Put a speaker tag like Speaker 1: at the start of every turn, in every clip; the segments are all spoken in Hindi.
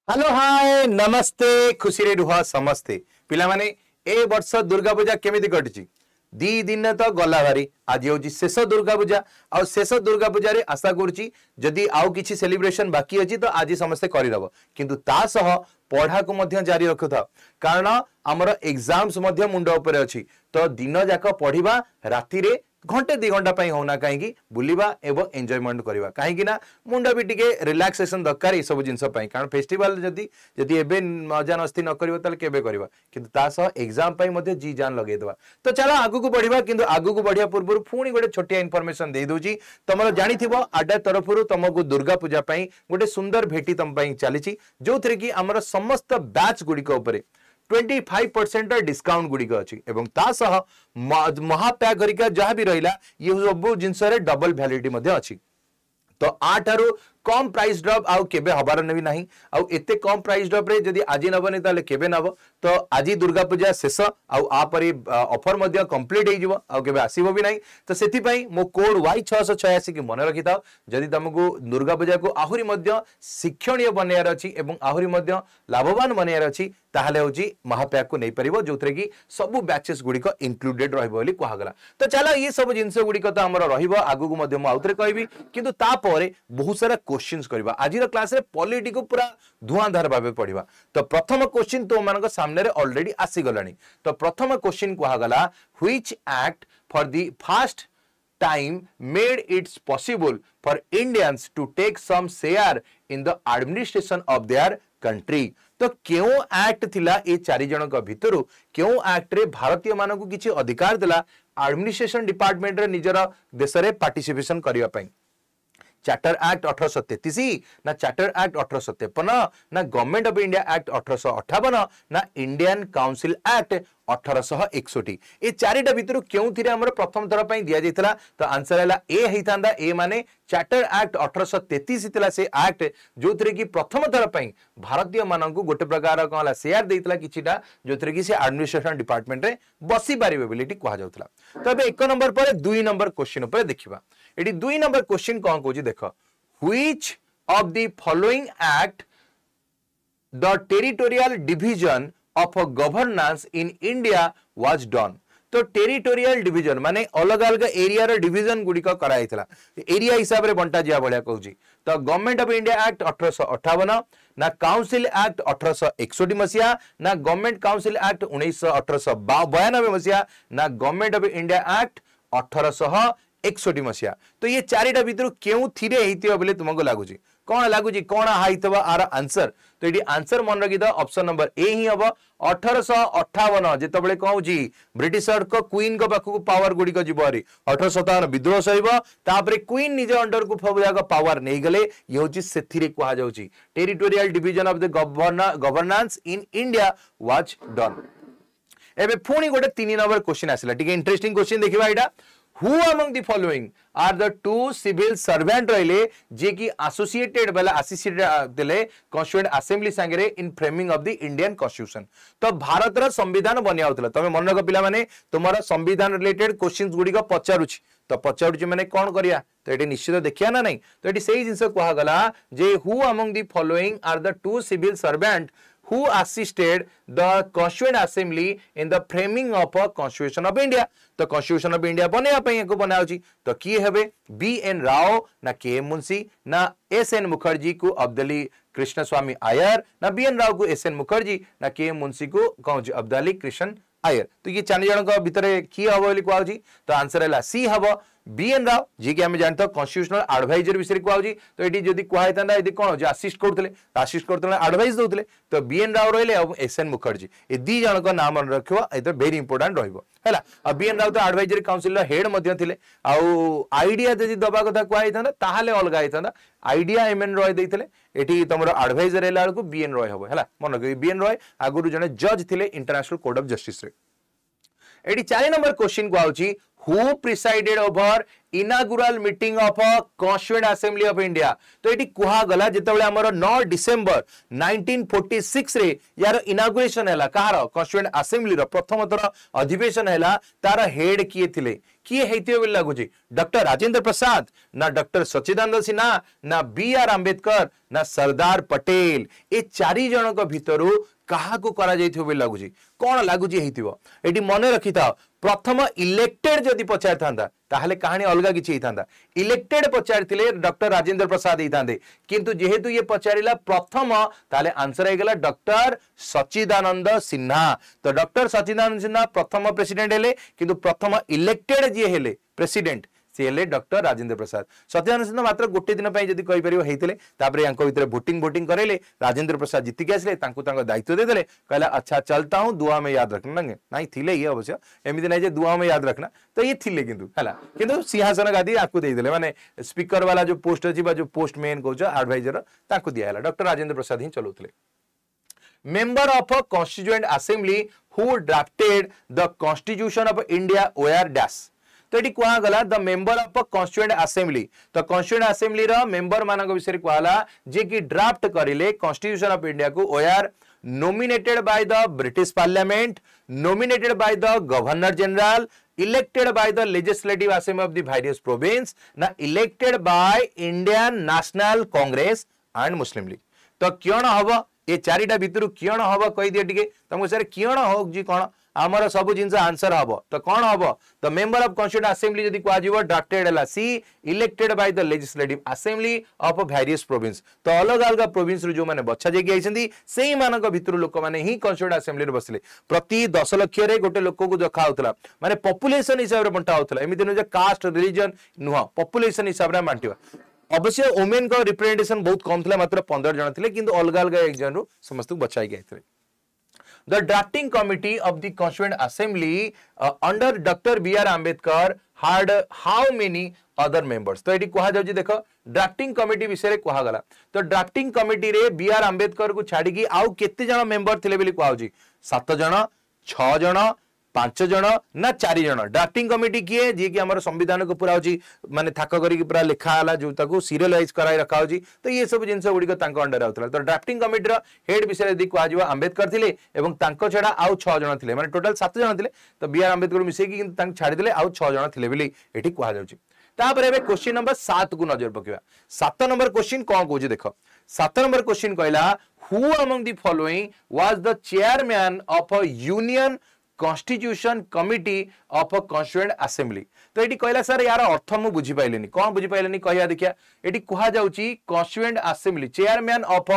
Speaker 1: हेलो हाय नमस्ते खुशी रे रुह समस्ते पिला माने ए वर्ष दुर्गा पूजा केमिति कटिची दी दिन तो गला भारी आज हूँ शेष दुर्गा पूजा आ शेष दुर्गा पूजा रे आशा करुच्ची जदि आउ किछि सेलिब्रेशन बाकी अछि तो आज समस्ते करिदब किंतु ता सह पढ़ा को मध्य जारी रखुथा कारण आमर एग्जाम्स मध्य मुंड ऊपर अछि तो दिन जाक पढ़िबा राति रे घंटे 2 घंटा होना कहीं बुलवा एवं एंजॉयमेंट करवा कहीं मुंड भी टिके रिलैक्सेशन दरकार ये सब जिनस कारण फेस्टिवल जदि जदि एबे मजा मस्ती न करिवो ताले केबे करबा किंतु ता सह एग्जाम पई मध्ये जी जान लगे देबा तो चलो आगु को बढ़िबा किंतु आगु को बढ़िया पूर्व पुणी गोटे छोटिया इनफॉरमेशन दे दोजी तमरो जानिथिबो आडा तरफरु तुमको दुर्गा पूजा पई गोटे सुंदर भेटी तम पई चलीची जो थरे कि हमर समस्त बैच गुडी को ऊपर 25% डिस्काउंट गुड़िक अच्छी एवं तासह महापैक गरिका जहाँ भी रहा ये सब जिनस डबल वैलिडिटी अच्छी तो आठारु कम प्राइस ड्रॉप आउ केबे हबार नेबी नाही आउ एते कम प्राइस ड्रॉप रे जदी आजि नबने ताले केबे नब तो आजि दुर्गा पूजा शेष आउ आ परे ऑफर मध्य कंप्लीट हे जिवो आउ केबे आसीबो भी नाही तो सेति पई मो कोड Y686 के मन रखि थाओ जदी तुमको दुर्गा पूजा को आहुरी मध्य शिक्षणीय बनेयार अछि एवं आहुरी मध्य लाभवान बनेयार अछि ताहले होची महापैक को नै परिबो जोथरे कि सब बैचेस गुडी को इंक्लूडेड रहइबो बोली कहा गला तो चलो ये सब जिंस गुडी को तो हमर रहिबो आगु को मध्य म आउतरे कहबी किंतु ता परे बहुत सारा क्वेश्चंस करबा आज क्लास रे पॉलिटी को पूरा धुआंधार भाबे पढ़िबा तो प्रथम क्वेश्चन तो मानक सामने रे ऑलरेडी आसी गलानी तो प्रथम क्वेश्चन कहा गला which act for the first time made it possible for Indians to take some share in the administration of their country तो क्यों एक्ट थिला ए चारि जन का भितरु क्यों एक्ट रे भारतीय मानकु किछि अधिकार दिला एडमिनिस्ट्रेशन डिपार्टमेंट रे निजर देश रे पार्टिसिपेशन करिया पई चार्टर एक्ट 1833 ना चार्टर एक्ट 1853 ना गवर्नमेंट ऑफ इंडिया एक्ट 1858 ना इंडियन काउंसिल एक्ट 1861 ए चारिटा भितर क्यों थिरे हमर प्रथम थर पई दिया जाइतला तो आंसर हैला ए हेतांदा ए माने चार्टर एक्ट 1833 थिला से एक्ट जोथरे कि प्रथम थर पई भारतीय माननकु गोटे प्रकार कहला शेयर देइतला किछिटा जोथरे कि से एडमिनिस्ट्रेशन डिपार्टमेंट रे बसी पारिबे बिलिटी कहा जाउतला तो एबे 1 नंबर पर 2 नंबर क्वेश्चन ऊपर देखिबा एटी 2 नंबर क्वेश्चन कोन कोजी देखो which of the following act the territorial division of a governance in India was done तो टेरिटोरियल डिवीजन माने अलग अलग एरिया रो डिवीजन गुडी का कराइतला एरिया हिसाब रे बंटा जिया भलिया कहूची तो गवर्नमेंट ऑफ इंडिया एक्ट 1858 ना काउंसिल एक्ट 1861 मसिया ना गवर्नमेंट काउंसिल एक्ट 1892 मसिया ना गवर्नमेंट ऑफ इंडिया एक्ट 1861 मसिया तो ये चारिटा भितर केउ थिरे हेतियो बोले तुमको लागुची कौन लगुच कौन हाइतबा आर आंसर तो ये आंसर मन रखी ऑप्शन नंबर ए ही हम 1858 जिते कहूँ ब्रिटिश को क्वीन को पाखक पावर गुड़िक जीवरी 1857 विद्रोह सर क्वीन निज अंडर को सब पावर नहीं गले ये हूँ से कहुँ territorial division of the governance in India was done एबे पुणी गोटे 3 नंबर क्वेश्चन आसिला टिके इंटरेस्टिंग क्वेश्चन देखिबा एटा Who among the following are the two civil servant रहिले जे कि associated वाला associated देले constituent assembly संगे in framing of the Indian constitution तो भारत रा संविधान बनिया होतला तमे मन रख पिला माने तुम्हारा संविधान रिलेटेड क्वेश्चंस गुडी का पचारुछि तो पचारुछि माने कोन करिया तो एटी निश्चित देखिया ना नहीं तो एटी सेही जिंस कहा गला जे who among the following are the two civil servant who assisted the Constituent Assembly in the framing of a Constitution of India तो Constitution of India बने आप को बनाउची तो की हेबे B.N. राव ना K.M. मुंशी ना S.N. मुखर्जी को अब्दुली कृष्ण स्वामी आयर ना B.N. राव को S.N. मुखर्जी ना K.M. मुंशी को कहूँ अब्दुली कृष्ण आयर तो ये 4 जन का भीतर की हबो बोली कहूँ तो आंसर है सी हबो B.N. राव जी के आम जानते कन्स्टिट्यूशनल एडवाइजर विषय कहूँ तो ये जदि कहता ये कौन जो आसिस्ट करते एडवाइस दौले तो B.N. राव रही और S.N. मुखर्जी ये 2 जन का नाम मन रखा ये वेरी इंपोर्टेंट रहा B.N. राव तो एडवाइजरी काउंसिल हेड थे आइडिया जब दबा कथा कहता अलग होता आइडिया एमएन रॉय देते ये तुम एडवाइजर है B.N. रॉय हम है मन रख B.N. रॉय आगुरी जड़े जज थे इंटरनेशनल कोर्ट ऑफ जस्टिस रे एटी 4 नंबर क्वेश्चन को आउची who presided over inaugural meeting of constituent assembly of India. तो ये कुहा गला जितेबाला आमर 9 डिसेंबर 1946 रे यार इनागुरेशन हैला कहार कॉन्स्टिट्यूएंट असेंबली रो प्रथम थर अधिवेशन हैला तार हेड किए थिले किए हेतियो बोली लागुची डॉक्टर राजेंद्र प्रसाद ना डॉक्टर सच्चिदानंद सिन्हा ना बी.आर. आंबेडकर ना सरदार पटेल ए चारि जनक भितरु काहाकू करा जाइथियो बोली लागुची कोन लागुची हेतिबो एटी मने रखिता प्रथम इलेक्टेड जदि पचार थांदा ताहले कहानी अलगा किछि थांदा इलेक्टेड पचारथिले डॉक्टर राजेंद्र प्रसाद हितांदे किंतु जेहेतु ये पचारिला प्रथम ताहले आंसर हे गेला डॉक्टर सच्चिदानंद सिन्हा। तो डॉक्टर सच्चिदानंद सिन्हा प्रथम प्रेसिडेंट हेले किंतु प्रथम इलेक्टेड जे हेले प्रेसिडेंट सी हेले डॉक्टर राजेंद्र प्रसाद। सत्यानंद सिन्हा मात्र गोटे दिन पई जदि कहि परिबो हेतिले तापरे यांको भितर वोटिंग करेले राजेंद्र प्रसाद जीति के आसले तांको तांको दायित्व दे देले कहला अच्छा चलता हूं दुआ में याद रखना नहीं थिले ये अवश्य एमिति नहीं जे दुआ में याद रखना तो ये थिले किंतु सिंहासन गादी आकु दे देले माने स्पीकर वाला जो पोस्ट अछि बा जो पोस्ट मेन कहउछ एडवाइजर तांको दिया हला डॉक्टर राजेंद्र प्रसाद ही चलौतले। Member of constituent assembly who drafted the constitution of India were dash. तो ये कहा गला the member of constituent assembly. तो कॉन्स्टिट्यूएंट असेंबली रो मेंबर मानक विषय कहला जे कि ड्राफ्ट करिले कॉन्स्टिट्यूशन ऑफ इंडिया को were nominated by the British parliament nominated by the governor general elected by the legislative assembly of the various province ना elected by Indian national Congress and Muslim league. तो कियण हबो ये चारिटा भितरु कियण हबो कहि दिए टिके तुमको सर कियण हो जी कोन आमर सब जिनस आंसर हबो तो कौन हबो तो मेंबर ऑफ कॉन्स्टिट्यूएंट असेंबली जदी कुआ जीवो ड्राफ्टेड हला सी elected by the legislative assembly of various province. तो अलग अलग प्रोविंस रो जो माने बच्चा जेकी आइसंदी सेही मानक भितरु लोक माने ही कॉन्स्टिट्यूएंट असेंबली रे बसले प्रति 10 लाख रे गोटे लोक को देखा होतला माने पॉपुलेशन हिसाब रे बंटा होतला एमिति न जे कास्ट रिलीजन नुह पॉपुलेशन हिसाब रे बांटिवा। अवश्य वुमेन का रिप्रेजेंटेशन बहुत कम थिला मात्र 15 जन थिले किंतु अलग अलग एक जन रो समस्त बचाई गए। The drafting committee of the Constituent Assembly under Dr. B.R. Ambedkar had how many other members? तो ये कहा जाउची देखो ड्राफ्टिंग कमिटी विषय रे कहा गला तो ड्राफ्टिंग कमिटी रे बी.आर. आंबेडकर को छाड़ी की आउ केते जण मेंबर थिले बोली कहा जाउची 7 जण 6 जण 5 जण ना 4 जण। ड्राफ्टिंग कमिटी किए जे कि हमर संविधान को पूरा होची माने थाक करी की पूरा लिखा हला जो ताको सीरियलाइज कराई रखा होची तो ये सब जिंस गुडी को तांको अंडर आउतला। तो ड्राफ्टिंग कमिटी रो हेड विषय रे दिखवा जीवा आंबेडकर थिले एवं तांको छडा आउ 6 जण थिले माने टोटल 7 जण थिले तो बी.आर. आंबेडकर मिसे कि किंतु तांको छाडी देले आउ 6 जण थिले बोली एठी कहा जाउची। तापर एबे क्वेश्चन नंबर 7 को नजर पकेवा 7 नंबर क्वेश्चन कोन कहूची देखो 7 नंबर क्वेश्चन कहला who among the following was the chairman of a union constitution committee of constituent assembly. तो ये कहला सर यार अर्थ मु बुझी पाइलेनी कौन बुझी पाइलेनी कहिया देखिया ये कहा जाउची constituent assembly chairman of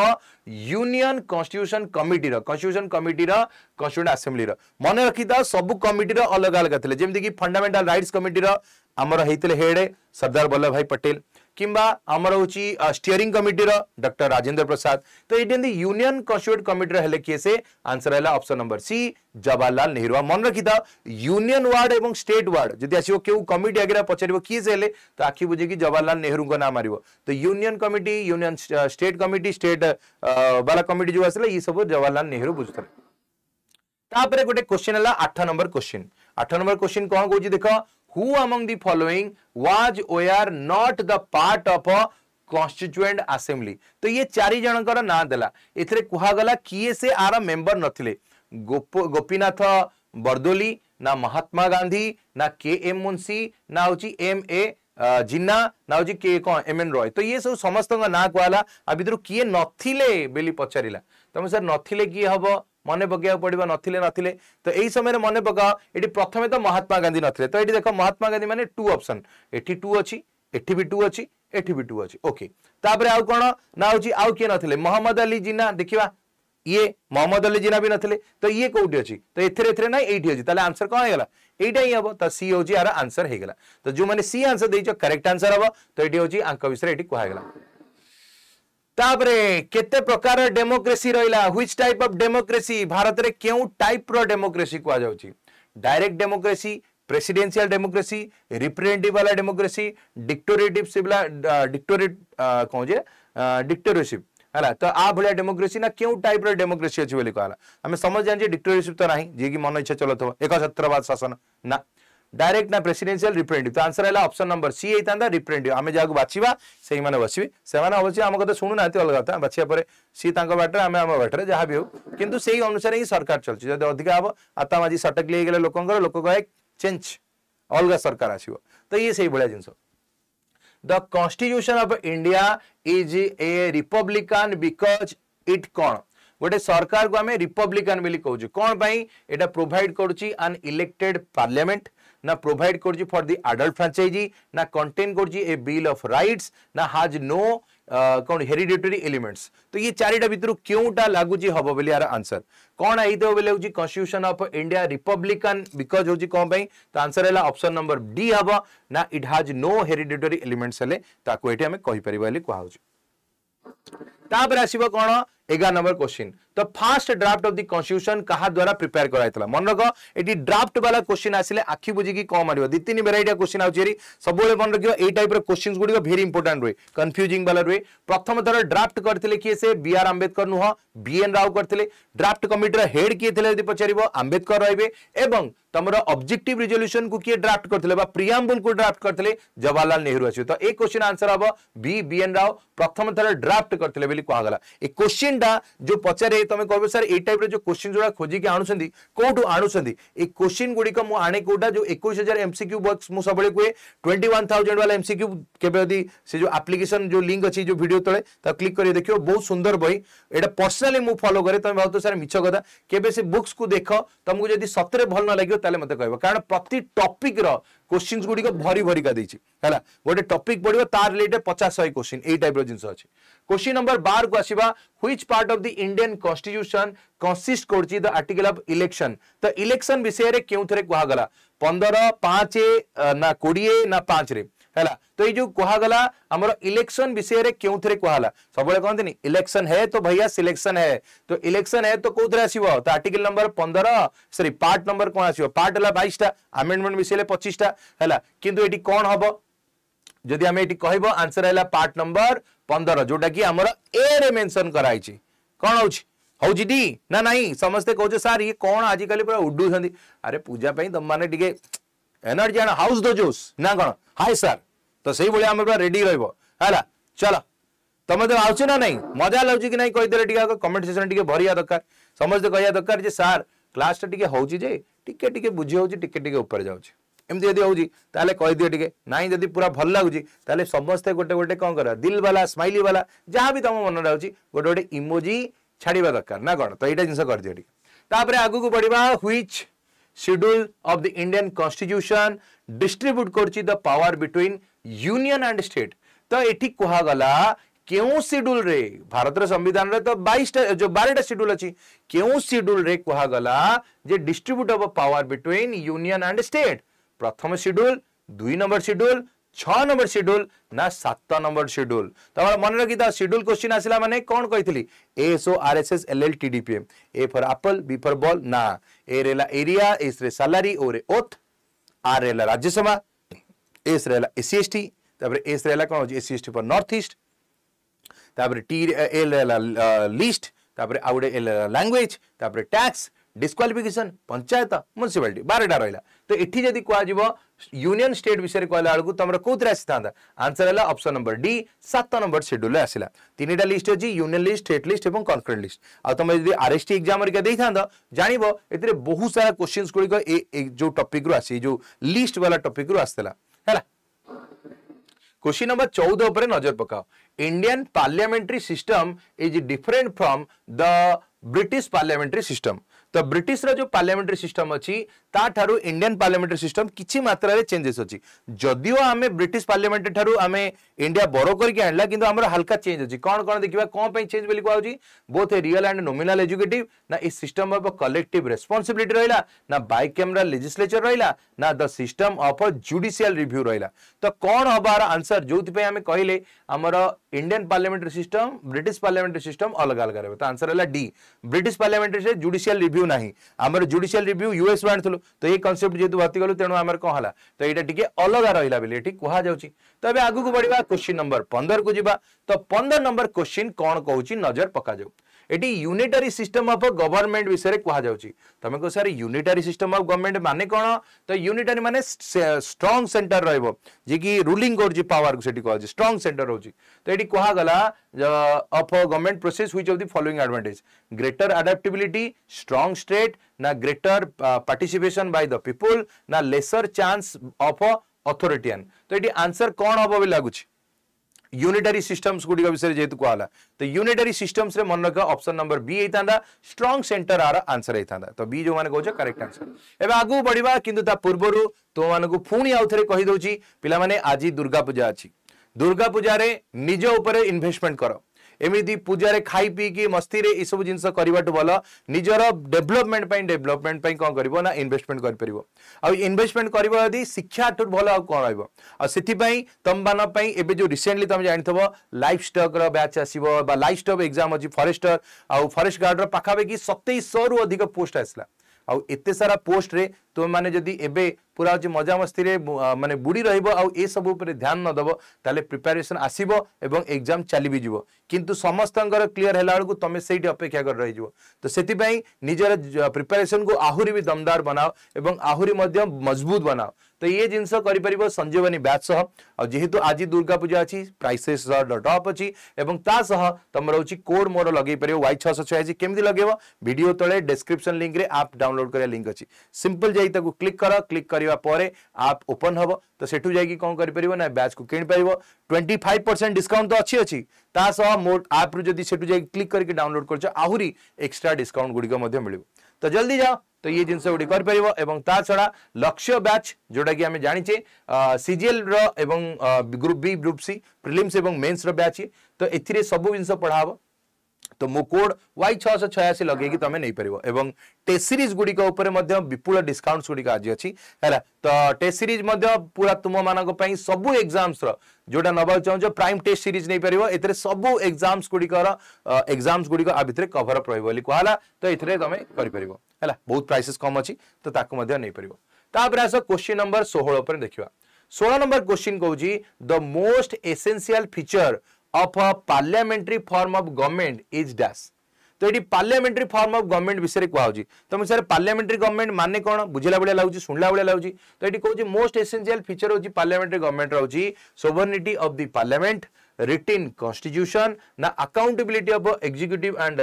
Speaker 1: union constitution committee रो कॉन्स्टिट्यूएंट असेंबली रो मन रखिता सब कमिटी रो अलग अलग थिले जेमति कि फंडामेंटल राइट्स कमिटी रो हमर हेतिले हेड सरदार वल्लभ भाई पटेल किंबा हमर होची स्टीयरिंग कमिटी रो डॉक्टर राजेंद्र प्रसाद। तो ये यूनियन कॉन्स्टिट्यूएंट कमिटी रो हेले किए से आंसर हैला option number C Jawaharlal Nehru. मन रखिता यूनियन वार्ड एवं स्टेट वार्ड जदि आसीबो केउ कमिटी आगे पचारिबो किए से हेले तो आखि बुझे कि जवाहरलाल नेहरू को नाम मारिबो तो union committee union state committee state वाला कमिटी जो आसले ये सब जवाहरलाल नेहरू बुझतले। तापरे गोटे क्वेश्चन हला 8 नंबर क्वेश्चन कोन कहूची देखो who among the following was were not the part of a constituent assembly। तो ये चारि जनकर ना देला एथरे कुहा गला किए से आरा मेंबर नथिले गोपीनाथ बरदोली ना महात्मा गांधी ना के.एम. मुंशी ना होची एम.ए. जिन्ना ना होची के कोन एम.एन. रॉय। तो ये सब समस्त ना कहला आ भितरु किए नथिले बेली पचारिला तमे सर नथिले की हबो मने पकेया पड़िबा नथिले तो एही समय मने पका एटी प्रथमे तो महात्मा गांधी नथिले तो एटी देखो महात्मा गांधी माने 2 ऑप्शन एटी 2 अछि एटी भी 2 अछि एटी भी 2 अछि ओके। तापरे आउ कोन ना होची आउ के नथिले मोहम्मद अली जिन्ना देखिबा ये मोहम्मद अली जिन्ना भी नथिले तो ये कोउटी अछि तो एथरे नै एटी अछि ताले आंसर कोन हेगला एटा ही हबो तो सी होची आर आंसर हेगला। तो जो माने सी आंसर देइछो करेक्ट आंसर हबो तो एटी होची अंक विषय एटी कोहा हेगला। तापरे केते प्रकार डेमोक्रेसी रहिला व्हिच टाइप ऑफ डेमोक्रेसी भारत रे केउ टाइप रो डेमोक्रेसी को आ जाउची direct democracy presidential democracy representative वाला डेमोक्रेसी डिक्टेटरशिप हला तो आ भलिया डेमोक्रेसी ना केउ टाइप रो डेमोक्रेसी अछि बोली कहला हमें समझ जान जे डिक्टेटरशिप तो नाही जे कि मन इच्छा चलत हो एक छत्रवाद शासन ना डायरेक्ट ना प्रेसिडेंशियल रिप्रेजेंटेटिव तो आंसर है ऑप्शन नंबर सी होता रिप्रेजेंटेटिव आम जहाँ बाछा से मैंने बसवे से अवश्य आम कथा शुणु ना अलग कथा बाछा पर सी बाटर आम आम बाटर जहाँ भी हो किंतु से अनुसार ही सरकार चलती जब अधिक हम आतामाजी सटकली गले लोक कहे चेंज अलग सरकार आसो तो ये से भाया जिनस the constitution of India is a republican because it कौन गोटे सरकार को आम रिपब्लिकन बोली कहूँ कौन एटा प्रोवाइड करुच्ची एन इलेक्टेड पार्लियामेंट ना प्रोवाइड करुच्ची फॉर द एडल्ट फ्रांचाइजी ना कंटेन करुच्ची ए बिल ऑफ राइट्स ना हैज नो कौन हेरिडिटरी एलिमेंट्स तो ये चारिटा भितर क्योंटा लगुच हम बोली यार आंसर कौन आईते बोले हूँ constitution of India Republican because हूँ कौन तो आंसर है ऑप्शन नंबर डी हम ना it has no hereditary elements हेले ताको एठी हमें कहि परिबा बोली कहौ तापर आसीबो कोन 11 नंबर क्वेश्चन तो first draft of the constitution कहा द्वारा प्रिपेयर कराइतला मन रख एटी ड्राफ्ट वाला क्वेश्चन आसिले आखि बुझी की कम मारिबो दी तीन वेराइटी क्वेश्चन आउचेरी सब बेले मन रखियो ए टाइप रो क्वेश्चंस गुडी वेरी इंपोर्टेंट रहे कंफ्यूजिंग वाला रहे प्रथम थर ड्राफ्ट करथिले किए से बी आर अंबेडकर नुह बीएन राव करथिले ड्राफ्ट कमिटी रो हेड किए थिले यदि पचारिबो अंबेडकर रहबे एवं तमरो ऑब्जेक्टिव रिजोल्यूशन को किए ड्राफ्ट करथिले बा प्रियम्बल को ड्राफ्ट करथिले जवाहरलाल नेहरू आछियो तो ए क्वेश्चन आंसर हबो बी बीएन राव प्रथम थर ड्राफ्ट करथिले बोली कहा गला ए क्वेश्चन डा जो पचारे तुम कह सर ए टाइप जो क्वेश्चन जो खोजिक आणुछंदी कोठु आणुछंदी ए क्वेश्चन गुडी को मु आणे कोटा जो 21000 एमसीक्यू बॉक्स मु सबले कुए 21000 वाला एमसीक्यू केबे यदि से जो एप्लीकेशन जो लिंक अछि जो वीडियो तळे त क्लिक करी देखियो बहुत सुंदर बही एटा पर्सनली मु फॉलो करे तुम बहुत सारा मिछ कथा केबे से बुक्स को देख तुमको यदि सतरे भल न लागियो ताले मते कहबो कारण प्रति टॉपिक रो क्वेश्चंस गुडी को भरी भरी का देछि हैला गोटे टॉपिक पढिबो तार रिलेटेड 50-100 क्वेश्चन ए टाइप रो जिंस अछि क्वेश्चन नंबर 12 को आसीबा which part of the Indian constitution consist करछि द आर्टिकल ऑफ इलेक्शन तो इलेक्शन विषय रे केउ थरे कहा गला 15 5 ना 20 ना 5 रे हैला तो ये जो कहा गला हमर इलेक्शन विषय रे केउ थरे कहला सबले कहते नि इलेक्शन है तो भैया सिलेक्शन है तो इलेक्शन है तो कोथरे आसीबो तो article number 15 sorry part number कोन आसीबो पार्ट हला 22 टा अमेंडमेंट विषय ले 25 टा हैला किंतु एटी कोन हबो जदि हम एटी कहबो आंसर हैला पार्ट नंबर 15 जोटा कि हमर ए रे मेंशन कराई छी कोन होछि हौजी डी ना नहीं समझते कहू सर ये कौन आजिकल पूरा उड्डू अरे पूजा तुम मैंने टिके एनर्जी आना हाउस द जोश ना कौन हाय सर तो सही भाई आम पूरा रेडी रहा चलो तुम तो आउच ना नहीं मजा लगे कि नहीं कहीदे कमेंट सेक्शन टे भरिया दरकार समझते कहया दरकार जे सर क्लास टे होची जे टिके टिके बुझी होची टिके टिके ऊपर जाउची एमती यदि होची ताले कहि दियो टिके नाही यदि पूरा भल लागुची ताले समस्त गोटे गोटे कोन करा दिल वाला स्माइली वाला जहां भी तुम मन रहउची गोटे गोटे इमोजी छाड़िबा दरकार ना कौन तो यहाँ जिन कर दियो तापरे आगु को बढ़िबा which schedule of the Indian constitution distribute करछि the power between union and state तो एठी कहा गला केउ शेड्यूल रे भारत रे संविधान रे तो 22 टा जो 12 टा शेड्यूल अछि केउ शेड्यूल रे कहा गला जे distribute of power between union and state प्रथम schedule 2 number schedule 6 number schedule ना 7 नंबर शेड्यूल तो मन रखी था शेड्यूल क्वेश्चन आसला माने कौन कही ASO RSS LL टीडीपीएम A for Apple B for ball ना ए रेला एरिया एस रे सैलरी ओ रे ओथ आर रेला राज्यसभा एस रेला एससी एसटी तापर एस रेला कौन SC ST for north east तापर टी एल रेला लिस्ट तापर आउडे एल लैंग्वेज तापर टैक्स डिस्क्वालिफिकेशन पंचायत म्युनिसिपालिटी 12टा रहिला तो एठी जदी कह जिवो यूनियन स्टेट विषय कहला बेलू तुम कौन आसता आंसर है option number D 7 number schedule आसला 3टा लिस्ट अच्छी यूनियन लिस्ट स्टेट लिस्ट और कॉन्करेंट लिस्ट आ तुम यदि आरएसटी एग्जाम जान ए बहुत सारा क्वेश्चंस गुड़िक जो टॉपिक रू आसी जो लिस्ट वाला टॉपिक रू आसला है क्वेश्चन नंबर 14 पर नजर पकाओ Indian parliamentary system is different from the British parliamentary system तो ब्रिटिश रो जो पार्लियामेंट्री सिस्टम अच्छी ताठारु इंडियन पार्लियामेंट्री सिस्टम किछि मात्रा रे चेंजेस अच्छी जदियो आमे ब्रिटिश पार्लियामेंट्री ठारु आमे इंडिया बरो करके आनला किंतु हमर हल्का चेंज अच्छी कौन कौन देखिबा कोन पे चेंज बोली कहउची both a real and nominal executive ना इस सिस्टम ऑफ कलेक्टिव रिस्पांसिबिलिटी रहिला ना बाइकैमरल लेजिस्लेचर रहिला ना the system of judicial review रहिला तो कौन हबार आंसर जोथि पे आमे कहिले हमर Indian parliamentary system British parliamentary system अलग अलग रहे। तो आंसर है डी ब्रिटिश पार्लियामेंट्री से जुडिशियल रिव्यू नहीं आमर जुडिशियल रिव्यू यूएस रू आनी तो ये कॉन्सेप्ट जेतु भर्ती कलु तेणु आमर कौन है तो यहाँ टी अलग रहा बोली कह जाऊँगी। तो ये आगू बढ़ा क्वेश्चन नंबर 15 को जीवा। तो 15 नंबर क्वेश्चन कौन कहूँ नजर पका जाऊ eighty unitary system of government विषय कह जाउची। तमे को sir unitary system of government माने कोन तो यूनिटरी माने स्ट्रांग सेंटर रहबो जे कि रूलिंग कर जे पावर सेठी कह जे स्ट्रांग सेंटर होची। तो एटी कहा गला of government process which of the following advantage greater adaptability strong state ना greater participation by the people ना लेसर चांस ऑफ अथॉरिटियन। तो एटी आंसर कोन होबो बे लागुची यूनिटरी सिस्टम्स गुडी विषय जेतु कहला तो यूनिटरी सिस्टम्स रे मन रख ऑप्शन नंबर बी होता स्ट्रांग सेंटर आर आंसर होता। तो बी जो माने कहछ करेक्ट आंसर। एबे आगु बढ़िबा किंतु ता पूर्वरु तो मानकु पुणी आउ थरे कहि दउची पिला माने आजि दुर्गा पूजा अछि दुर्गा पूजा रे निज ऊपर इन्वेस्टमेंट करो एमिति पूजा रे खाई पी की मस्ती रे इसब जिंस करबाटु भलो निजर डेवलपमेंट पई कोन करबो ना इन्वेस्टमेंट कर परिबो आ इन्वेस्टमेंट करबो यदि शिक्षा टु भलो आ कोन रहबो आ सेति पई तमबान पई एबे जो रिसेंटली तम जानथबो लाइफ स्टॉक रो बैच आसीबो बा लाइफ स्टॉक एग्जाम अछि फॉरेस्टर आ फॉरेस्ट गार्ड रो पाखा बेकी 2700 रु अधिक पोस्ट आसला आ एते सारा पोस्ट रे तो माने जदि एबे पूरा जे मजा मस्ती रे माने बुडी रहइबो आ ए सब ऊपर ध्यान न दबो ताले प्रिपरेशन आसीबो एवं एग्जाम चली भी जीवो किंतु समस्तंकर क्लियर हैला बेलकु तमे सेठी अपेक्षा कर रहि जीवो। तो सेति पई निजर प्रिपरेशन को आहुरी भी दमदार बनाओ एवं आहुरी मध्य मजबूत बनाओ। तो ये जिंस करि परिबो संजीवनी बैच सह आ जेहेतु आज दुर्गा पूजा अछि प्राइसेस टॉप अछि एवं ता सह तम रहउची कोड मोर लगेई परिबो Y686 केमि लगेबो वीडियो तळे डिस्क्रिप्शन लिंक रे आप डाउनलोड करिया लिंक अछि सिंपल जाई ताकू क्लिक करिवा परे आप ओपन हबो। तो सेठु जाई कि कोन करि परिबो ना बैच को किन परिबो 25% डिस्काउंट तो अछि ता सह मोर आप रु जदी सेठु जाई क्लिक करके डाउनलोड करछ आहुरी एक्स्ट्रा डिस्काउंट गुडी को मध्य मिलिबो। तो जल्दी जाओ तो ये जिनस गुडी कर परिबो एवं ता छडा लक्ष्य बैच जोडा कि हमें जानि छे सीजीएल रो एवं group B group C prelims एवं मेंस रो बैच तो एथिरे सब जिनस पढाबो। तो मो कोड Y686 लगे कि तमे नै परिबो एवं टेस्ट सीरीज गुडी को ऊपर मध्य विपुल डिस्काउंट्स गुडी का आज अछि हैला। तो टेस्ट सीरीज मध्य पूरा तुम मानक पई सब एग्जाम्स रो जोडा नबा चाहो प्राइम टेस्ट सीरीज नै परिबो एथरे सब एग्जाम्स गुडी कर एग्जाम्स गुडी को आ भितरे कवर अप रहइबो बोली कहला। तो एथरे तमे करि परिबो हैला बहुत प्राइसेस कम अछि तो ताको मध्य नै परिबो। तापर आसो क्वेश्चन नंबर 16 पर देखिबा 16 नंबर क्वेश्चन कहूजी the most essential feature of a parliamentary form of government is dash। तो ये पार्लियामेंट्री फॉर्म ऑफ गवर्नमेंट विषय कह तो मुझे पार्लियामेंट्री गवर्नमेंट माने कौन बुझला भाया लगुच शुणला भाया लगुच। तो ये कहूँ मोस्ट एसेंशियल फीचर होची पार्लियामेंट्री गवर्नमेंट रोची sovereignty of the parliament written constitution ना accountability of executive and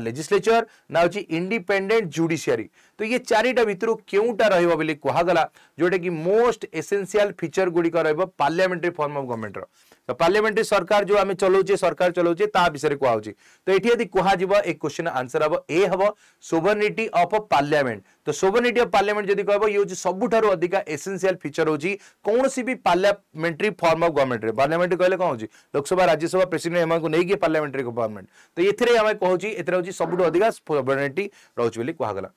Speaker 1: legislature ना होची इंडिपेंडेंट जुडिशियरी। तो ये चारिटा भितर केउटा रहइबो बोली कहगला जोटा कि मोस्ट एसेंशियल फीचर गुडी का रहइबो पार्लियामेंट्री फॉर्म ऑफ गवर्नमेंट रो। तो पार्लियामेंट्री सरकार जो आमे चलाउचे सरकार चलाउचे ता विषय को आउची। तो एठी यदि कहा जीवा एक क्वेश्चन आंसर हबो ए हबो सोवरेनिटी ऑफ पार्लियामेंट। तो सोवरेनिटी ऑफ पार्लियामेंट जदि कहबो ये होची सबुठारो अधिका एसेंशियल फीचर होची कोनोसी भी पार्लियामेंट्री फॉर्म ऑफ गवर्नमेंट रे। पार्लियामेंट्री कहले कोन होची लोकसभा राज्यसभा प्रेसिडेंट एमा को नै कि पार्लियामेंट्री गवर्नमेंट। तो एथिरे आमे कहूची एथिरे होची सबुठो अधिका सोवरेनिटी रहउची बोली कहगला।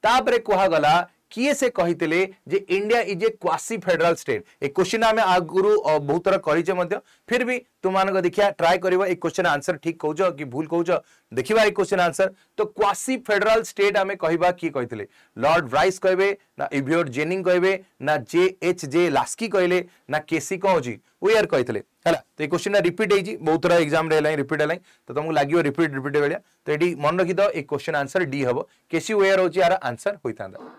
Speaker 1: तापरे कहगला किए से कहितले जे India is a quasi federal state. एक क्वेश्चन आमे आगुरु बहुत तरह करिचे मध्य फिर भी तुम मानक देखिया ट्राई करबो एक क्वेश्चन आंसर ठीक कहउछ कि भूल कहउछ देखिबा एक क्वेश्चन आंसर। तो क्वासी फेडरल स्टेट आमे कहिबा की कहितले लॉर्ड राइस कहबे ना इवियोर जेनिंग कहबे ना जे लास्की कहले ना केसी कहउची वी आर कहितले हैला। तो क्वेश्चन रिपीट हेजी बहुत तरह एग्जाम रे लाइन रिपीट लाइन तो तुमको लागियो रिपीट बेलिया। तो एडी मन रखि दो एक क्वेश्चन आंसर डी हबो केसी वेयर होची यार आंसर होइतांदा।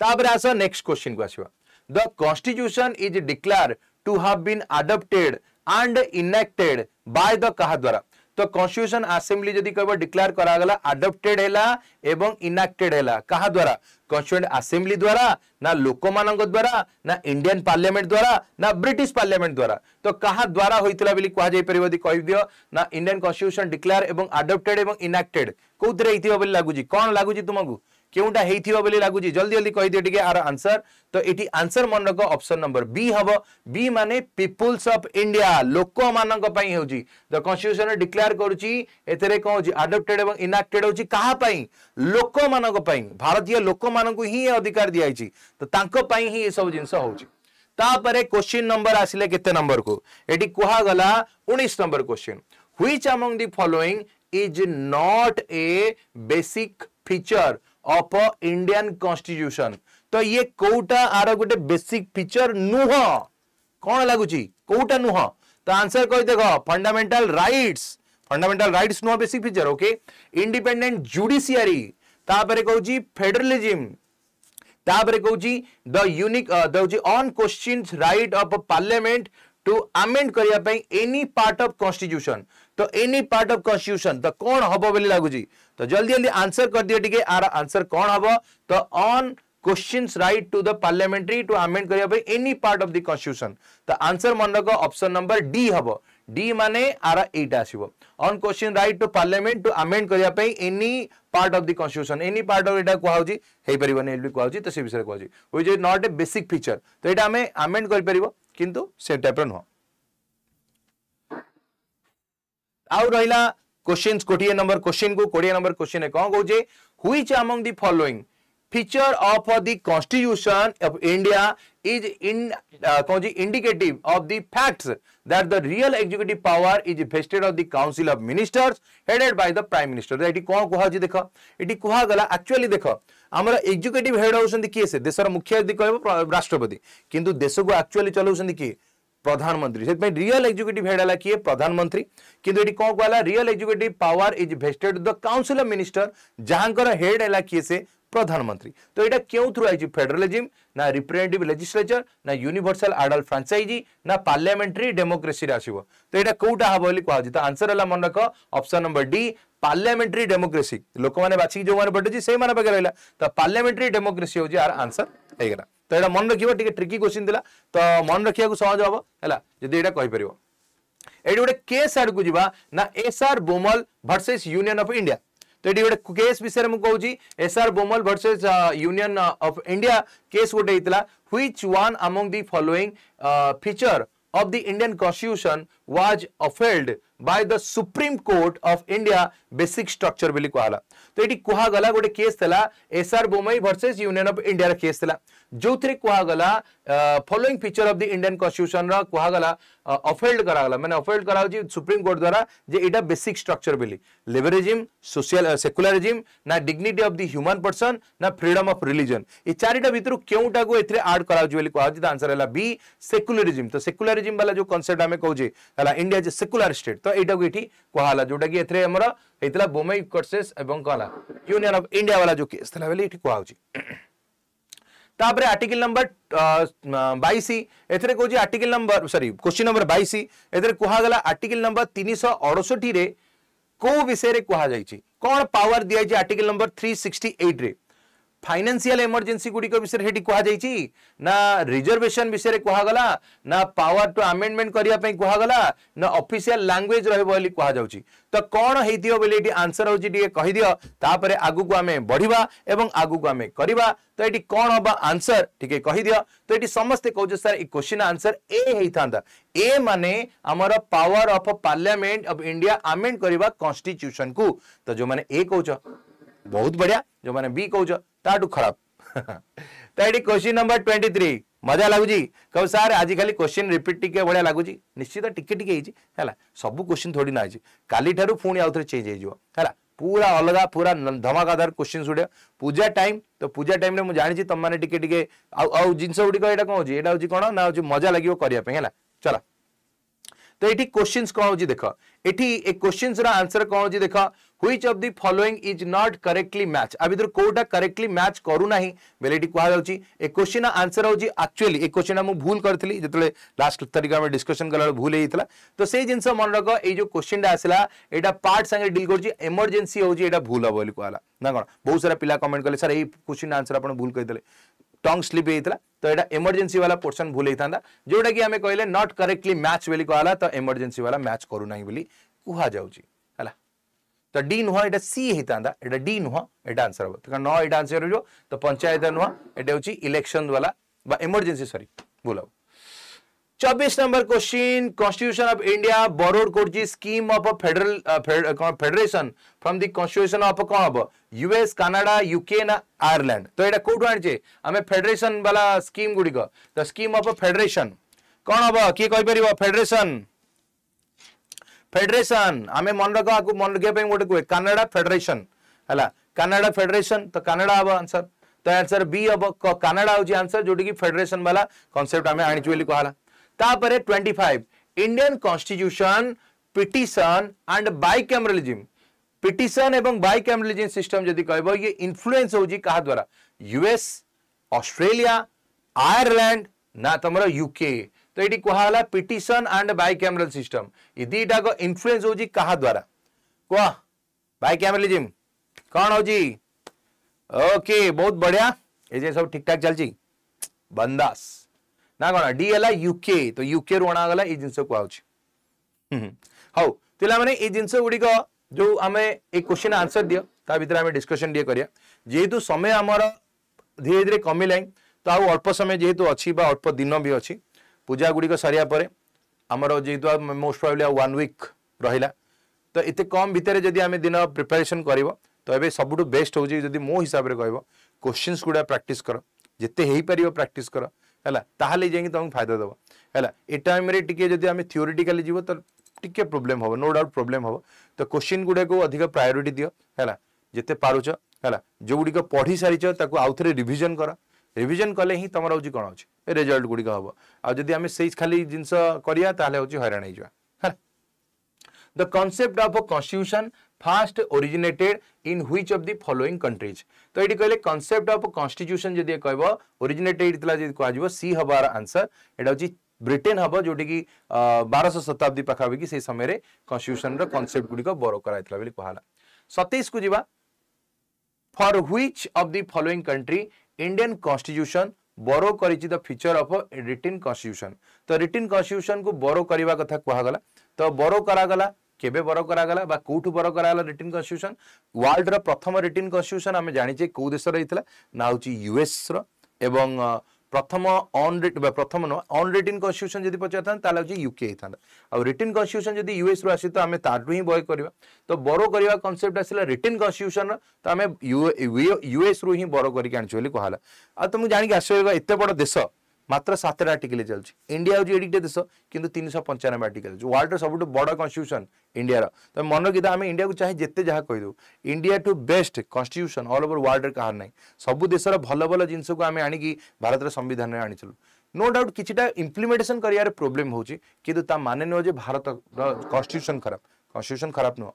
Speaker 1: तापर आसो नेक्स्ट क्वेश्चन को आसीबा the constitution is declare to have been adopted and enacted by the कहा द्वारा। तो कॉन्स्टिट्यूशन असेंबली जदी कहबो डिक्लेयर करा गला अडॉप्टेड हैला एवं इनेक्टेड हैला कहा द्वारा कॉन्स्टिट्यूएंट असेंबली द्वारा ना लोकमानक द्वारा ना इंडियन पार्लियामेंट द्वारा ना ब्रिटिश पार्लियामेंट द्वारा। तो कहा द्वारा होइतला बोली कहा जाय परिबो दी कहि दियो ना इंडियन कॉन्स्टिट्यूशन डिक्लेयर एवं अडॉप्टेड एवं इनेक्टेड कोउतरे हिथिबो बोली लागुजी कोन लागुजी तुमकु केउटा हेइथिबो बोली लागुजी जल्दी जल्दी कहि दियो टिके आर आंसर। तो एटी आंसर मन रखो ऑप्शन नंबर बी हबो बी माने पीपुल्स ऑफ इंडिया लोक मानक पई होउची। द कॉन्स्टिट्यूशन डिक्लेयर करूची एतरे कोन होची अडॉप्टेड एवं इनेक्टेड होची कहा पई लोक मानक पई भारतीय लोक मानक ही अधिकार दियाइची तो तांको पई ही ए सब जिंस होउची। तापरे क्वेश्चन नंबर आसिले केते नंबर को एटी कुहा गला 19 number question which among the following is not a basic feature of Indian constitution तो ये कोटा आर गोटे बेसिक फीचर नुह कौन लगुची कोटा नुह तो आंसर कहि देखो फंडामेंटल राइट्स नुह basic feature okay independent judiciary तापरे कहूची फेडरलिज्म तापरे कहूची the unique on questions right of parliament to amend करिया पई एनी पार्ट ऑफ कॉन्स्टिट्यूशन तो एनी पार्ट ऑफ कॉन्स्टिट्यूशन तो कौन हबो बोली लागुची तो जल्दी जल्दी आंसर कर दियो टिके आर आंसर कौन हबो तो on questions right to the parliamentary to amend करिया पई any part of the constitution तो आंसर मन रखो ऑप्शन नंबर डी हबो डी माने आर एटा आसीबो on question right to parliament to amend करिया पई any part of the constitution any part of एटा को होजी हेई परिबो एल भी को होजी तो से विषय को होजी which is not a basic feature तो एटा हमें अमेंड कर परिबो किंतु से टाइप नो आउ रहिला क्वेश्चंस 20 नंबर क्वेश्चन को 20 नंबर क्वेश्चन है कोन कहूजे which among the following feature of the constitution of India is indicative of the facts that the real executive power is vested of the council of ministers headed by the prime minister एटी कोन कोहा जी देखो एटी कोहा गला एक्चुअली देखो हमर एग्जीक्यूटिव हेड होसंदी के से देशर मुख्य यदि कहबो राष्ट्रपति किंतु देश को एक्चुअली चलाउसंदी के प्रधानमंत्री से रियल एग्जीक्यूटिव हेड हला किए प्रधानमंत्री किंतु एटी कोन कहला real executive power is vested the council of minister जहांकर हेड हला किए से प्रधानमंत्री तो एटा क्यों थ्रू आई फेडरलिज्म ना रिप्रेजेंटेटिव लेजिस्लेचर ना यूनिवर्सल अडल्ट फ्रांचाइजी ना पार्लियामेंट्री डेमोक्रेसी रे आसीबो तो एटा कोउटा हबो बोली कहजी तो आंसर हला मन रख option number D parliamentary democracy लोक माने बाछि जो माने पडजी से माने पके रहला तो पार्लियामेंट्री डेमोक्रेसी हो जी आर आंसर हेगरा तो एटा मन रखिबो टिके ट्रिकी क्वेश्चन दिला तो मन रखिया को सहज हबो हला जदी एटा कहि परिबो एडी गोटे केस आड को जिबा ना S R Bommai versus union of India तो ये गोटे केस विषय में कहूँ S R Bommai versus union of India case गोटे होता which one among the following feature of the Indian constitution was upheld by the supreme court of India basic structure बोली कहला तो ये कहा गला गोटे केस थला S R Bommai versus union of India case थला जो थरे कहा गला following feature of the Indian constitution रा कहा गला अफेल्ड करा गला माने अफेल्ड करा होची सुप्रीम कोर्ट द्वारा जे एटा बेसिक स्ट्रक्चर बोली लिबरलिज्म सोशल सेक्युलरिज्म ना dignity of the human person ना फ्रीडम ऑफ रिलीजन ए चारिटा भितर केउटा को एथरे ऐड करा होची बोली कहा होची आंसर हला बी सेक्युलरिज्म तो सेक्युलरिज्म वाला जो कांसेप्ट हमें कहूजे हला इंडिया जे सेक्युलर स्टेट तो एटा को एठी कहला जोटा कि एथरे हमर हेतला बोमई वर्सेस एवं कहला यूनियन ऑफ इंडिया वाला जो केस थला बोली एठी कहा होची तापरे आर्टिकल नंबर 22 एथरे कहूची article number sorry question number 22 एथरे कहा गला आर्टिकल नंबर 368 रे को विषय रे कहा जाईची कोन पावर दिया जाय आर्टिकल नंबर 368 रे फाइनेंशियल इमरजेंसी गुडी को विषय हेटी कहा जाईची ना रिजर्वेशन विषय रे कहा गला ना पावर टू अमेंडमेंट करिया पई कहा गला ना ऑफिशियल लैंग्वेज रहबो बोली कहा जाउची तो कोन हेतियो बोली एटी आंसर होची टिके कहि दियो तापरे आगु को हमें बढ़िबा एवं आगु को हमें करबा तो एटी कोन होबा आंसर टिके कहि दियो तो एटी समस्त कहउछ सर ई क्वेश्चन आंसर ए हेइथांदा ए माने हमर power of parliament of India amend करबा कॉन्स्टिट्यूशन को तो जो माने ए कहउछ बहुत बढ़िया जो माने बी कहउछ ताटू खराब तो एटी क्वेश्चन नंबर 23 मजा लागुजी कहो सर आज खाली क्वेश्चन रिपीट टिके बढ़िया लागुजी निश्चित टिके टिके हिची हैला सब क्वेश्चन थोड़ी ना हिची काली ठारू पुणी आउथरे चेंज हे जिवो हैला पूरा अलगा पूरा धमाकादार क्वेश्चन सुडे पूजा टाइम तो पूजा टाइम रे मु जानि छी तम माने टिके टिके आ जिंस उडी को एटा कोन होजी एटा होजी कोन ना होजी मजा लागिवो करिया पे हैला चला तो एठी क्वेश्चंस कोन होजी देखो एठी ए क्वेश्चंस रा आंसर कोन होजी देखो which of the following is not correctly match आ भीतर कोटा करेक्टली मैच करू नाही बेले एठी कहा जाउची ए क्वेश्चन आंसर होजी एक्चुअली ए क्वेश्चन हम भूल करथली जेतले लास्ट तरीका में डिस्कशन कला भूल हेइतला तो से जिंस मन रखो ए जो क्वेश्चन डा आसला एटा पार्ट संगे डील करची इमरजेंसी होजी एटा भूल हो बोली कहला ना कोन बहुत सारा पिला कमेंट करले सर ए क्वेश्चन आंसर आपण भूल कहि देले टंग स्लिप हेइतला तो एटा इमरजेंसी वाला पोर्शन भूल हेइतांदा जोटा कि हमें कहले नॉट करेक्टली मैच बोली कहला तो इमरजेंसी वाला मैच करू नाही बोली कहा जाउची हला तो डी नुह एटा सी हेतांदा एटा डी नुह एटा आंसर हो तो न एटा आंसर हो तो पंचायत नुह एटा होची इलेक्शन वाला बा इमरजेंसी सॉरी बोलो 24 number question constitution of India borrowed करछि scheme of federal federation from the constitution of कौन हम यूएस कनाडा यूके ना आयरलैंड तो एटा कोठु आनिचे हमें फेडरेशन वाला स्कीम गुडी को द स्कीम ऑफ फेडरेशन कौन हम की कहि परिबो फेडरेशन फेडरेशन आमे मन रख आकु मन रखे पे गोटे कोए कनाडा फेडरेशन हला कनाडा फेडरेशन तो कनाडा अब आंसर तो आंसर बी अब कनाडा होची आंसर जोटी की फेडरेशन वाला कांसेप्ट आमे आनी चोली कहला तापरे 25 Indian constitution petition and bicameralism petition एवं बाइकैमरलिज्म सिस्टम जदी कहबो ये इन्फ्लुएंस होची कहा द्वारा यूएस ऑस्ट्रेलिया आयरलैंड ना तमरो यूके तो ये कहला पिटिशन एंड बाइकैमरल सिस्टम ये दीटा को इन्फ्लुएंस होजी कहा द्वारा कह बाइकैमरलिज्म कौन होजी ओके बहुत बढ़िया ये सब ठीक ठाक चलची बंदास ना कौन डी है यूके तो यूके रू अणागला ये जिनस कहूँ हाउ पिला माने ये जिनस गुड़ी जो आम एक क्वेश्चन आंसर दियो ता भीतर आम डिस्कशन टे करिया जेहेतु समय आमर धीरे धीरे कमिलाኝ तो आउ अल्प समय जेहेतु अच्छी बा अल्प दिन भी अच्छी पूजा गुड़ी सरिया पर आमर जेहेतु मोस्ट प्रोबेबली 1 वीक रहिला तो इते कम भितर जदि आम दिन प्रिपरेशन करिवो तो एबे सबुठु बेस्ट होजी जदि मो हिसाब रे कहबो क्वेश्चंस गुड़ा प्रैक्टिस करो जिते हेई परियो प्रैक्टिस करो हैला ताहाले जेंगी तुमको फायदा देबो हैला ए टाइम रे टिके जदि आम थ्योरेटिकली जीवो तो टिके प्रॉब्लम हो नो डाउट प्रॉब्लम हो तो क्वेश्चन गुडे को अधिक प्रायोरिटी दियो हैला जिते पारुछ हैला जो गुडी को पढ़ी सारिछ ताको आउथरे रिवीजन करो रिवीजन कले ही तमरा होची कोन होची ए रिजल्ट गुडी का हबो आ जदि आम सेई खाली जिंस करिया ताले होची हैरान हे जवा हैला the concept of a constitution first originated in which of the following countries तो ये कहले कांसेप्ट ऑफ कॉन्स्टिट्यूशन जदि कहबो ओरिजिनेटेड इतला जदि कहआ जीवो सी हबार आंसर एटा होची ब्रिटेन हबो जोटी की 1200 शताब्दी पाखाबी की से समय रे कॉन्स्टिट्यूशन रो कांसेप्ट गुडी को बोरो कराइतला बेली कहला 27 को जीवा for which of the following country Indian constitution borrow करिछि the feature of written constitution तो रिटन कॉन्स्टिट्यूशन को बोरो करबा कथा कहआ गला तो बोरो करा गला केबे बोरो करा गला बा कोठु बोरो करा गला रिटन कॉन्स्टिट्यूशन वर्ल्ड रो प्रथम रिटन कॉन्स्टिट्यूशन हमें जानि जे को देश रो हितला ना होची यूएस रो एवं प्रथम ऑन प्रथम नो ऑन रिटन कॉन्स्टिट्यूशन जदि पचाता ताला होची यूके हिता आ रिटन कॉन्स्टिट्यूशन जदि यूएस रो आसी तो हमें तारु ही बय करबा तो बोरो करबा कांसेप्ट आसिला रिटन कॉन्स्टिट्यूशन तो हमें यूएस रो ही बोरो करी आनि चली कहला आ तुम जानि के आश्चर्य एते बड़ देश मात्र 7 आर्टिकल चलछि इंडिया होची एडिटे देश किंतु 395 आर्टिकल जो वर्ल्ड रो सबटु बड़ कॉन्स्टिट्यूशन इंडिया रो तो मन किदा हमें इंडिया को चाहे जेते जहा कहि दो India two best constitution all over world रे कहार नै सब देश रो भलो भलो जिंस को हमें आनी की भारत रो संविधान रे आनी चलु नो डाउट किछिटा इंप्लीमेंटेशन करियार प्रॉब्लम होची किंतु ता माने न जे भारत रो कॉन्स्टिट्यूशन खराब न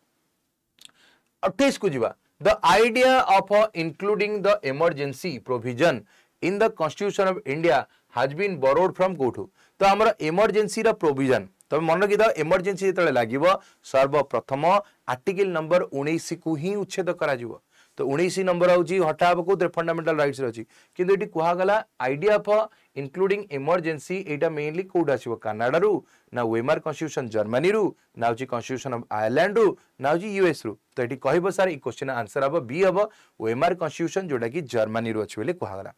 Speaker 1: 28 को जीवा the idea of including the emergency provision in the constitution of India has been borrowed from कोठु तो हमर इमरजेंसी रा प्रोविजन तो मन की इमरजेंसी जतले लागिवो सर्वप्रथम आर्टिकल नंबर 19 को ही उच्छेद करा जिवो तो 19 नंबर होची हटाब को फंडामेंटल राइट्स रे अछि किंतु एटी कुहा गला idea of including emergency Etah mainly code आसीबो Canada रु ना वेमार कॉन्स्टिट्यूशन जर्मनी रु ना होची कॉन्स्टिट्यूशन ऑफ आयरलैंड रु ना होची यूएस रु तो एटी कहबो सर ई क्वेश्चन आंसर हबो बी हबो वेमार कॉन्स्टिट्यूशन जोटा की जर्मनी रु अछि बेले कुहा गला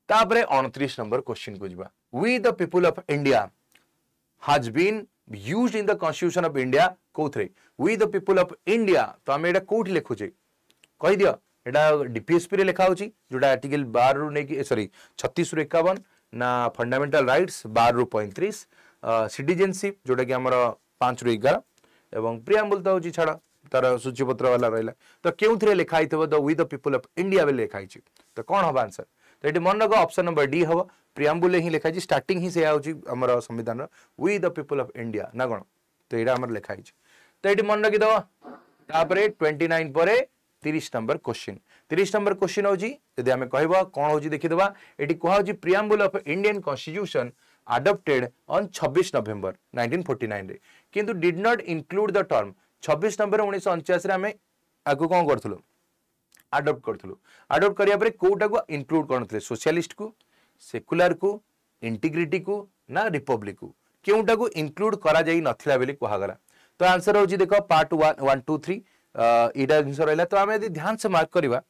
Speaker 1: तापरे 29 नंबर क्वेश्चन को जीवा we the people of India has been used in the constitution of India कोथरे we the people of India तो हम एटा कोठी लिखुचे कहि दियो एटा डीपीएसपी रे लिखा होची जोटा आर्टिकल 12 रु नेकी सॉरी 36 रु 51 ना फंडामेंटल राइट्स 12 रु 35 सिटीजनशिप जोटा की हमर 5 रु 11 एवं प्रियम्बल तो होची छाड़ा तार सूचीपत्र वाला रहला तो केउथरे लिखा हितबो the we the people of India बेले लिखा हिची तो कोन हबा आंसर तो ये मन रख ऑप्शन नंबर डी हम प्रियम्बुल ही लिखाई स्टार्टिंग ही से आमर संविधान we the people of India ना कौन तो यहाँ आम लिखाई तो ये मन रखिद 29 पर 30 नंबर क्वेश्चन 30 नंबर क्वेश्चन होची यदि आम कह कौन हो देखीदबा ये कह preamble of Indian constitution adopted on 26 November 1949 रे किंतु did not include the term 26 November 1949 आम आगु कौन करूँ अडॉप्ट करथुलु अडॉप्ट करिया परे कोटा को इंक्लूड करनथले सोशलिस्ट को सेकुलर को इंटीग्रिटी को ना रिपब्लिक को केउटा को इंक्लूड करा जाई नथिला बेली कहा गला तो आंसर होची देखो पार्ट 1 2 3 इडा आंसर रहला तो हम यदि ध्यान से मार्क करबा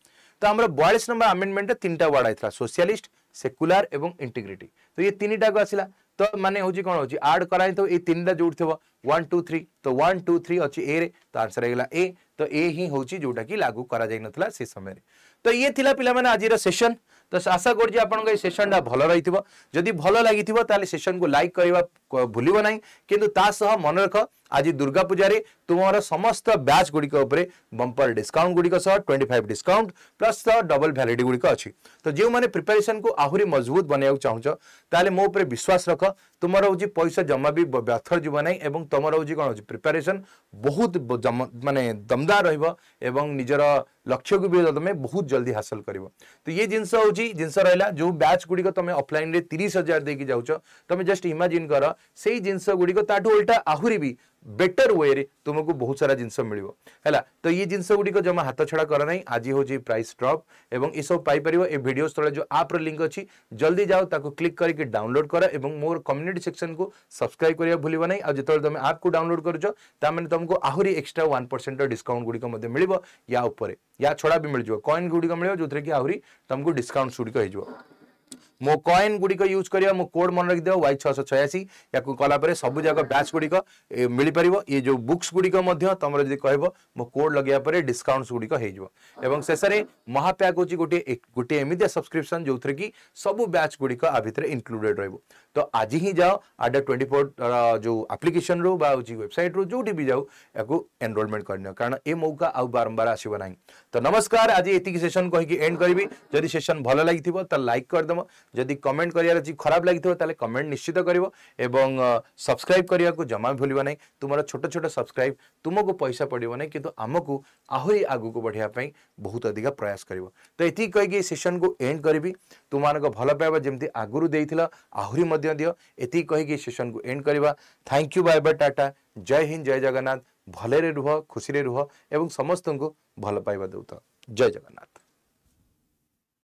Speaker 1: तो हमरा 42 नंबर अमेंडमेंट तीनटा वर्ड आइथला सोशलिस्ट सेकुलर एवं इंटीग्रिटी तो ये तीनटा को आसिला तो माने होची कोन होची ऐड कराई तो ए तीनटा जोड़ थबो 1 2 3 तो 1 2 3 अछि ए रे तो आंसर हेगला ए तो ए ही होची जोटा की लागू करा जाय नथला से समय रे तो ये थिला पिला माने आज रो सेशन तो आशा कर आपन ए सेशन टा भलो रहिथिबो जदि भलो लागिथिबो ताले सेशन को लाइक करबा भूलिबो नाही किंतु ता सह मन रख आज दुर्गा पूजा रे तुमर समस्त बैच गुडी के ऊपर बम्पर डिस्काउंट गुडी का सह 25 डिस्काउंट प्लस डबल वैलिडिटी गुडी का अछि तो जे माने प्रिपरेशन को आहुरी मजबूत बनाया चाहूछ ताले मो ऊपर विश्वास रख तुमर होची पैसा जमा भी व्यर्थ जीव नाही एवं तुमर होची कोन होची प्रिपरेशन बहुत माने दमदार रहइबो एवं निजर लक्ष्य को भी तुम बहुत जल्दी हासिल कर तो ये जिनस होची जिनस रहला जो बैच गुडी को तुम ऑफलाइन रे 30,000 देकी जाउछ तुम जस्ट इमेजिन कर सेही जिनस गुडी को ताठू उल्टा आहुरी भी बेटर वे रे तुमको बहुत सारा जिनस मिलिबो हैला तो ये जिनस गुडी को जमा हाथ छड़ा कर नाही आज होची प्राइस ड्रॉप एवं ई सब पाई परिबो ए वीडियो तळे जो ऐप रो लिंक अछि जल्दी जाओ ताको क्लिक करके डाउनलोड कर एवं मोर कम्युनिटी सेक्शन को सब्सक्राइब करिया भूलिबो नाही आ जतळे तुम ऐप को डाउनलोड करजो ता माने तुमको आहुरी एक्स्ट्रा 1% डिस्काउंट गुडी को मध्ये मिलिबो या ऊपर या छोड़ा भी मिल जो कॉइन गुडी को मिलिबो जोथरे कि आहुरी तुमको डिस्काउंट गुडी को हेजो मो कॉइन गुडी को यूज करिया मो कोड मन रख दियो y686 याकू कला परे सब जगह बैच गुडी को मिली परिबो ये जो बुक्स गुडी को मध्य तमरो जदी कहबो मो कोड लगिया परे डिस्काउंट्स गुडी को हेजो एवं शेषरे महापैक होची गोटे एमिदिया सब्सक्रिप्शन जोथरे कि सब बैच गुडी को आ भितरे इंक्लूडेड रहबो तो आज ही जाओ आडा 24 जो एप्लिकेशन रो बा होची वेबसाइट रो जोटी भी जाओ याकू एनरोलमेंट करनियो कारण ए मौका आ बारंबार आसीबो नाही तो नमस्कार आज एतिकी सेशन कहि कि एंड करबी जदी सेशन भलो लागिथिबो त लाइक कर दमो जदि कमेंट करियार अछि खराब लागिथिबो ताले कमेंट निश्चित करिवो एवं सब्सक्राइब करिया को जमा भूलिबो नै तुमरो छोट छोट सब्सक्राइब तुमको पैसा पडिबो नै किंतु हमकु आहुरी आगु को बढ़िया पई बहुत अधिक प्रयास करिवो तो एति कहि कि सेशन को एंड करबी तुमान को भलो पाबा जेमति आगुरु देइथिला आहुरी मध्य दियो एति कहि कि सेशन को एंड करबा thank you bye bye tata जय हिंद जय जगन्नाथ भले रे रुह खुशी रे रुह एवं समस्त को भलो पाइबा देउता जय जगन्नाथ।